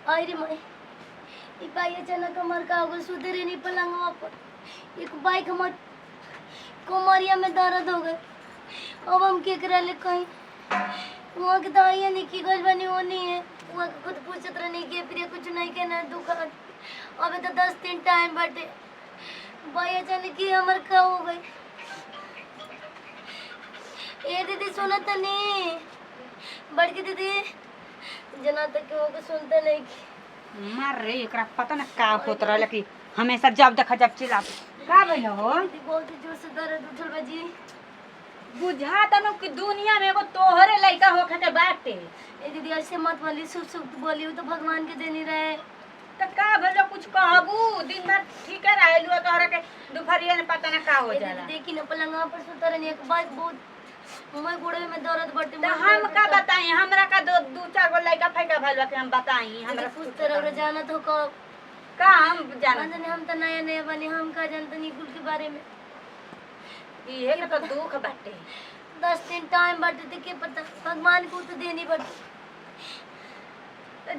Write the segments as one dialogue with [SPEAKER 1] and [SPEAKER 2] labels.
[SPEAKER 1] अरे मैं ई बाई अचानक हमार का होगल सुधरे नहीं पलंगवा पर एक बाइक हमार कोमरिया में दर्द हो गए। अब हम के करा ले कहीं वहाँ के दवाइयाँ नहीं की गल बनी वो नहीं है वहाँ के खुद पूछत रहने के फिर कुछ नहीं के ना दुकान अबे तो 10 दिन टाइम बाटे बाई अचानक ही हमार का हो गई। ए दीदी सुना तो नहीं बड़की दीदी जना तक के वो के सुनते नहीं की
[SPEAKER 2] मार रे एकरा पता ना का होत रहल कि हमेशा जब देखा जब चिल्ला का भइल हो
[SPEAKER 1] दीदी बहुत जोर से दर्द उठल बा जी।
[SPEAKER 2] बुझा तनु कि दुनिया में एगो तोहरे लइका होखे के बाटे।
[SPEAKER 1] ए दीदी ऐसे मत बोली शुभ शुभ बोली वो तो भगवान के देनी रहे
[SPEAKER 2] त का भइल कुछ कहबू दिन भर ठीक है रहलू तोहरा के दोपहरिया में पता ना का हो जाला।
[SPEAKER 1] देखी ना पलंगा पर सुता रहनी एक बाइक बहुत मैं गोड़े में दर्द बटे
[SPEAKER 2] त हम का बताई हमरा का दो चार गो लइका फैका भइल बा कि हम बताई हमरा
[SPEAKER 1] कुछ तरह जाना तो
[SPEAKER 2] का हम जान
[SPEAKER 1] हम तो नया नया बने हम का जानते नहीं कुल के बारे में
[SPEAKER 2] इहे के तो दुख बाटे
[SPEAKER 1] 10 दिन टाइम बाटे तो के पता भगवान को तो देनी बाटे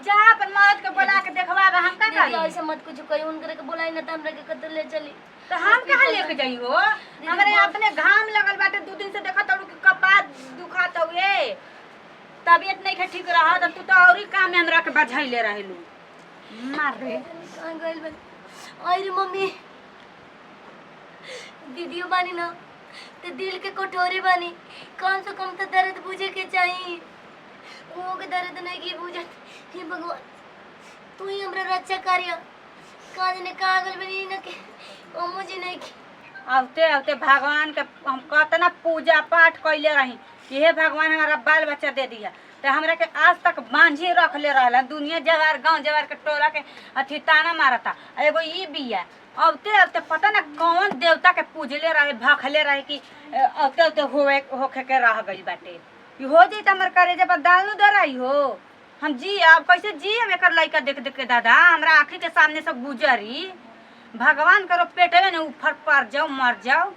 [SPEAKER 2] जा अपन मौत के बुला के देखवाबे हम का करी
[SPEAKER 1] ऐसे मत कुछ कही उनकरे के बुलाई ना त हमरा के कतर ले चली
[SPEAKER 2] तो हम कहां लेके जाई हो हमरे अपने घाम लगल बाटे 2 दिन से देखत हूं कि कपार दुखात हुए तबीयत नहीं के ठीक रहा त तू तो औरी काम में हमरा के बझाइले रहलू मार रे
[SPEAKER 1] कहां गइल बन अरे मम्मी दीदियो बानी ना तो दिल के कटोरे बानी कम से कम तो दर्द बुझे के चाहिए वो के दर्द नहीं की बुझत हे भगवान तू ही हमरा रक्षा करिया काज ने कागल बनी न के ओ मुझे नहीं की
[SPEAKER 2] आवते आवते भगवान के हम कतना पूजा पाठ कइले रही कि हे भगवान हमारा बाल बच्चा दे दिया तो हमरा के आज तक बांझी रखले रहला दुनिया जवार गांव जवार के टोला के अथी ताना मारता एगो ई बिया आवते आवते पता ना कौन देवता के पूजले रहे भखले रहे कि आवते आवते होखे के रह गई बाटे कि हो जाई त हमर करे जब दाल नु दराई हो हम जी अब कैसे जी हम एकर लइका देख देख के दादा हमरा आंखी के सामने से गुजरी भगवान करो पेटवे ने ऊपर पर जाओ मर जाओ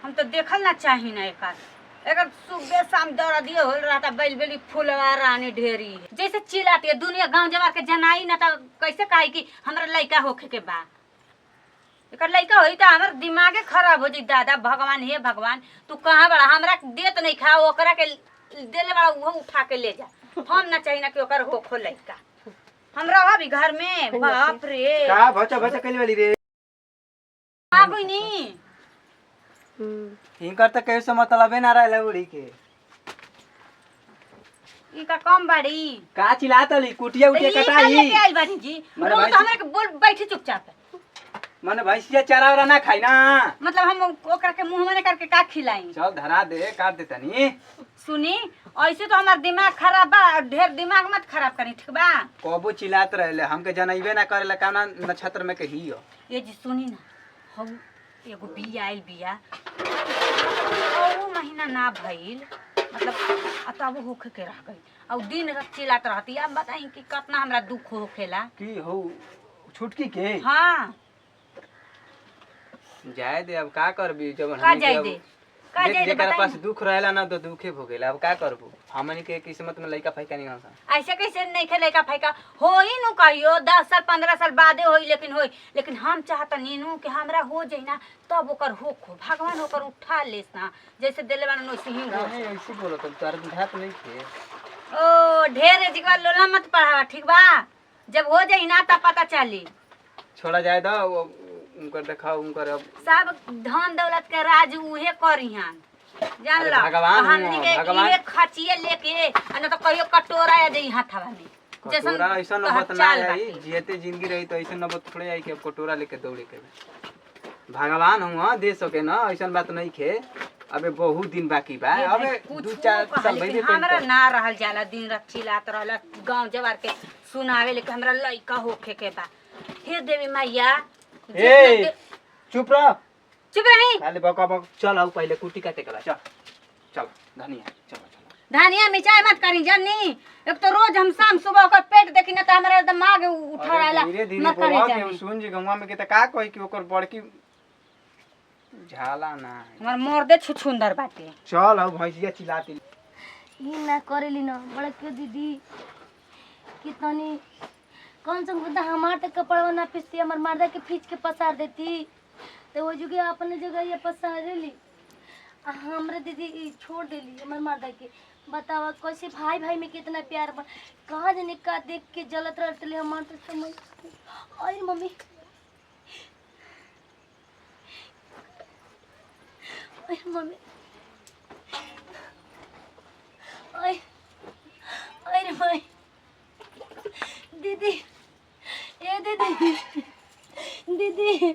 [SPEAKER 2] हम तो देखल ना चाही ना एकर सुबह शाम दौरा दिए होल रहता बैल बेली फुलवा रानी ढेरी जैसे चिल्लाती है दुनिया गांव जवार के जनाई ना त कैसे कही कि हमरा लइका होखे के बा एकर लइका होई त हमर दिमागे खराब हो जाई दादा भगवान हे भगवान तू कहां बड़ा हमरा देत नहीं खा ओकरा के देले बड़ा वो उठा के ले जा हम ना चाहिए ना कि ओकर होखो लइका हमरा अभी घर में बाप रे
[SPEAKER 3] का बच्चा बच्चा कइले वाली रे
[SPEAKER 2] आ बहिनी
[SPEAKER 3] इनकर त कहे से मतलब ना रहले उड़ी के
[SPEAKER 2] ई का कम बाड़ी
[SPEAKER 3] का चिल्लातली कुटिया उटिया कटाई
[SPEAKER 2] लेके आइल बानी जी
[SPEAKER 3] मारे
[SPEAKER 2] रोज
[SPEAKER 3] भाई
[SPEAKER 2] हमरा के बोल बैठी चुपचाप
[SPEAKER 3] माने भैंसिया चारा वाला ना खाई ना
[SPEAKER 2] मतलब हम ओकरा के मुंह में करके का खिलाई
[SPEAKER 3] चल धरा दे काट दे तनी
[SPEAKER 2] सुनी ऐसे तो हमार दिमाग खराब बा ढेर दिमाग मत खराब करी ठीक बा
[SPEAKER 3] कबो चिल्लात रहले हमके जनइबे ना करेला काना नक्षत्र में के हियो
[SPEAKER 2] ये जी सुनी ना हम एगो बिया आइल बिया और महीना ना भइल मतलब अतब होखे के रह गई और दिन रात चिल्लात रहती अब बताई कि कितना हमरा दुख होखेला
[SPEAKER 3] की हो छुटकी के
[SPEAKER 2] हाँ
[SPEAKER 3] जाए दे अब का करबी जब
[SPEAKER 2] का जाए दे का जाए दे
[SPEAKER 3] जेकरा पास
[SPEAKER 2] बताई
[SPEAKER 3] दुख रहेला ना तो दुखे भोगेला अब का करबू हमनी के किस्मत में लइका फैका नहीं हंसा
[SPEAKER 2] ऐसे कैसे नहीं खेले का फायका हो ही नु कहियो 10 साल 15 साल बादे होई लेकिन हम चाहता नीनू कि हमरा हो जाई ना तब ओकर होखो भगवान ओकर उठा लेस ना जैसे देले बान वैसे ही हो
[SPEAKER 3] नहीं ऐसे बोलो तुम तार बुझात नहीं थे
[SPEAKER 2] ओ ढेर जिगवा लोला मत पढ़ावा ठीक बा जब हो जाई ना तब पता चली
[SPEAKER 3] छोड़ा जाए दो उनकर दिखाओ उनकर अब
[SPEAKER 2] सब धन दौलत के राज उहे करिहन जान
[SPEAKER 3] अरे
[SPEAKER 2] ला
[SPEAKER 3] भगवान
[SPEAKER 2] हमनी के
[SPEAKER 3] भगवान।
[SPEAKER 2] इहे खचिए लेके आ न तो कहियो कटोरा आ देई हाथवा में
[SPEAKER 3] कटोरा ऐसा
[SPEAKER 2] तोहर
[SPEAKER 3] नबत ना
[SPEAKER 2] चाल
[SPEAKER 3] आई
[SPEAKER 2] बाटे।
[SPEAKER 3] जियते जिंदगी रही तो ऐसा नबत थोड़े आई कि अब कटोरा लेके दौड़े के भगवान हुआ दे सके ना ऐसा बात नहीं खे अबे बहुत दिन बाकी बा
[SPEAKER 2] ये
[SPEAKER 3] अबे
[SPEAKER 2] भाई कुछ
[SPEAKER 3] 2-4
[SPEAKER 2] हो
[SPEAKER 3] साल
[SPEAKER 2] कहले
[SPEAKER 3] भइले
[SPEAKER 2] कि हमरा ना रहल जाला दिन रात चिल्लात रहला गांव जवार के सुनावे लेके हमरा लइका होखे के बा हे देवी मैया
[SPEAKER 3] ए चुप रह
[SPEAKER 2] चुप रही
[SPEAKER 3] खाली बका बक चल आओ पहले कुटी काटे के चल चल धनिया चल
[SPEAKER 2] धनिया मिर्चाई मत करी जन्नी एक तो रोज हम शाम सुबह ओकर पेट देखी ना त हमरा दिमाग उठा रहला
[SPEAKER 3] धीरे धीरे
[SPEAKER 2] मत करी
[SPEAKER 3] बोला
[SPEAKER 2] जन्नी
[SPEAKER 3] के सुन जी गंगा में के त का कहि कि ओकर बड़की झाला ना
[SPEAKER 2] हमर मोर्दे छुछुंदर बाटे
[SPEAKER 3] चल आओ भैंसिया चिल्लाती
[SPEAKER 1] ई ना करेली ना बड़के दीदी कितनी कौन सा बुद्धा हमार तक कपड़वा ना पीसती हमार मर्दा के खींच के पसार देती तो वो जुगे अपने जगह ये पसार ली हमरे दीदी ई छोड़ देली हमार मर्दा के बतावा कैसे भाई भाई में कितना प्यार बा कहाँ जाने का देख के जलत रहते हमार तो समझ अरे मम्मी अरे मम्मी अरे भाई दीदी ए दीदी दीदी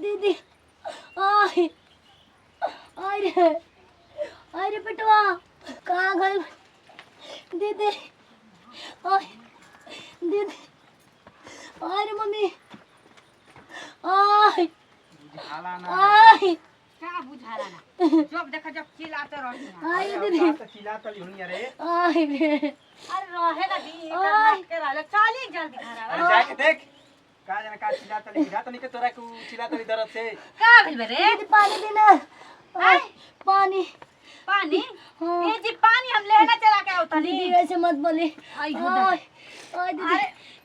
[SPEAKER 1] दीदी आय अरे अरे बेटवा कहाँ गए दीदी आय दीदी अरे मम्मी आय आय
[SPEAKER 2] क्या बुझाला ना जब देखा जब चिल्लाते रही
[SPEAKER 1] आय दीदी
[SPEAKER 3] चिल्लातली हुनी अरे
[SPEAKER 1] आय रे
[SPEAKER 2] अरे रहे ना दी के रहले चली जल्दी घर
[SPEAKER 3] अरे जाके देख का जाने का चिल्लातली जातनी के तोरा को चिल्लातली दरद से
[SPEAKER 2] का भेल बे रे
[SPEAKER 1] दीदी पानी देना
[SPEAKER 2] आय
[SPEAKER 1] पानी
[SPEAKER 2] पानी
[SPEAKER 1] हाँ।
[SPEAKER 2] ये जी पानी हम लेना चला के आवता
[SPEAKER 1] दीदी
[SPEAKER 2] नहीं
[SPEAKER 1] ऐसे मत बोली
[SPEAKER 2] आई
[SPEAKER 1] आय आय दीदी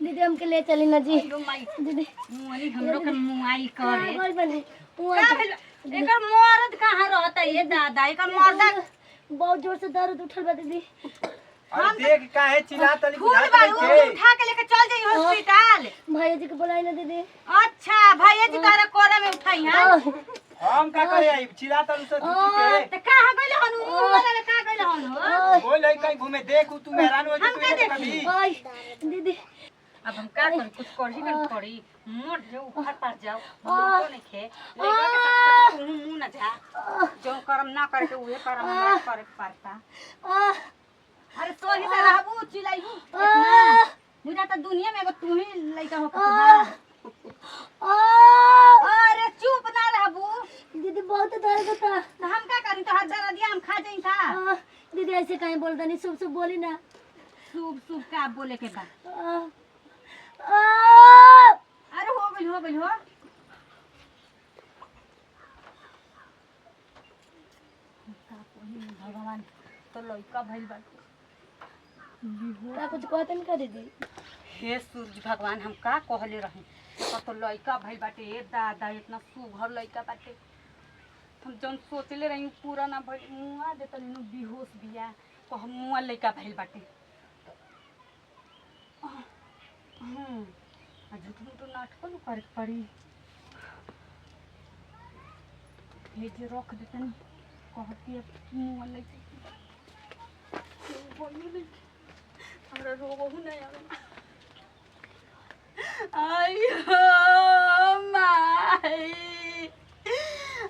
[SPEAKER 1] दीदी हमके ले चली ना जी
[SPEAKER 2] लो माई
[SPEAKER 1] दीदी
[SPEAKER 2] मुआली हमरो के मुआई करे
[SPEAKER 1] बोल बने
[SPEAKER 2] का भेल एकर मर्द कहां रहता ये दादा एकर मर्दा
[SPEAKER 1] बहुत जोर से दर्द उठल बा दीदी
[SPEAKER 3] अरे देख काहे चिल्लातली
[SPEAKER 2] फूल
[SPEAKER 3] बुझात
[SPEAKER 2] बालू
[SPEAKER 3] नहीं
[SPEAKER 2] उठा के लेके चल जाई हॉस्पिटल
[SPEAKER 1] भैया जी के बुलाई ना दीदी
[SPEAKER 2] अच्छा भैया जी तारा कोरा में उठाई हां
[SPEAKER 3] हम का करे आई चिल्लातली से झूठी के
[SPEAKER 2] त कहां गइल हनु मोला में का गइल हनु
[SPEAKER 3] बोल लई कहीं घूमे देख तू हैरान हो
[SPEAKER 2] हम का
[SPEAKER 3] जे
[SPEAKER 2] देखी?
[SPEAKER 3] कभी
[SPEAKER 1] आय दीदी
[SPEAKER 2] अब हम का करी कुछ करही कर पड़ी मोट जो ऊपर पर जाओ तो नहीं खे लेकर के साथ तू मुंह ना जा जो करम ना करके उहे करम ना करे पड़ता अरे सोही से रहबू चिल्लाइबू मुझे तो दुनिया में एगो तू ही लइका हो के अरे चुप ना रहबू
[SPEAKER 1] दीदी बहुत दर्द होता
[SPEAKER 2] हम का करी तो हर दर्द दिया हम खा जाई था
[SPEAKER 1] दीदी ऐसे कहीं बोल दनी शुभ शुभ बोली ना
[SPEAKER 2] शुभ शुभ का बोले के बा अरे हो गइल हो भगवान तो लइका भइल बा
[SPEAKER 1] का कुछ कहते नहीं कर दीदी
[SPEAKER 2] हे सूरज भगवान हम का कहले रही तो लइका भइल बाटे ए दादा इतना सुघर लइका बाटे हम जौन सोचले रही पूरा ना भइल मुआ दे तनी नु बेहोश बिया कह मुआ लइका भइल बाटे झूठ मूठ नाटक न करे पड़ी ये जे रख देतनी कहती है मुआ लइका हमरा रोबहु नहीं आवे आयो माई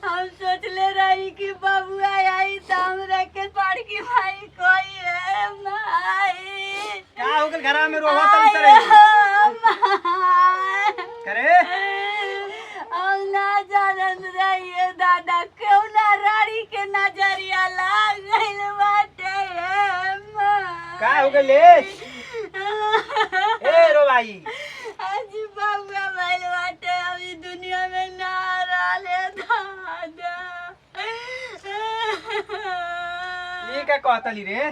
[SPEAKER 2] हम सोचले रही कि बबुआ आई तो हमरा के बड़की भाई कोई है माई
[SPEAKER 3] का हो गइल घरा में रोवत तरी करे
[SPEAKER 2] हम ना जानत रहिए दादा क्यों ना रानी के नजरिया लाग गइल बाटे
[SPEAKER 3] का हो गइल ए रो भाई
[SPEAKER 2] आज बाबा भइल बाटे अभी दुनिया में ना रहले दादा
[SPEAKER 3] ये का कहतली रे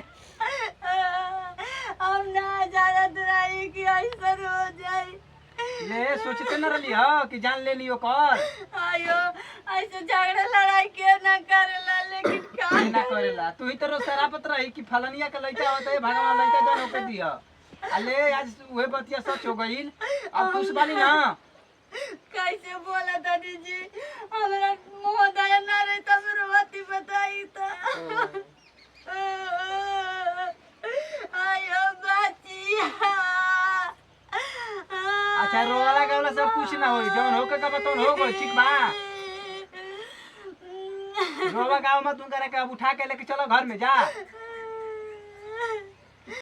[SPEAKER 2] हम ना जानत रही कि ऐसा हो जाए
[SPEAKER 3] ले सोचते न रहली ह कि जान ले लियो कर
[SPEAKER 2] आयो ऐसे झगड़ा लड़ाई के ना करेला लेकिन का
[SPEAKER 3] ना करेला तू ही तो रो सरापत रही कि फलनिया के लइका होत है भगवान लइका जान होके दिया अले आज उहे बतिया सच हो गइल अब खुश बानी ना
[SPEAKER 2] कैसे बोला दादी जी हमरा मोहदाय ना रहे तब रोती बताई था आयो बचिया
[SPEAKER 3] अच्छा रोवाला गावला सब कुछ ना होई जौन होके का बताऊं हो गइल ठीक बा रोवा गाँव में तुम करे के अब उठा के लेके चलो घर में जा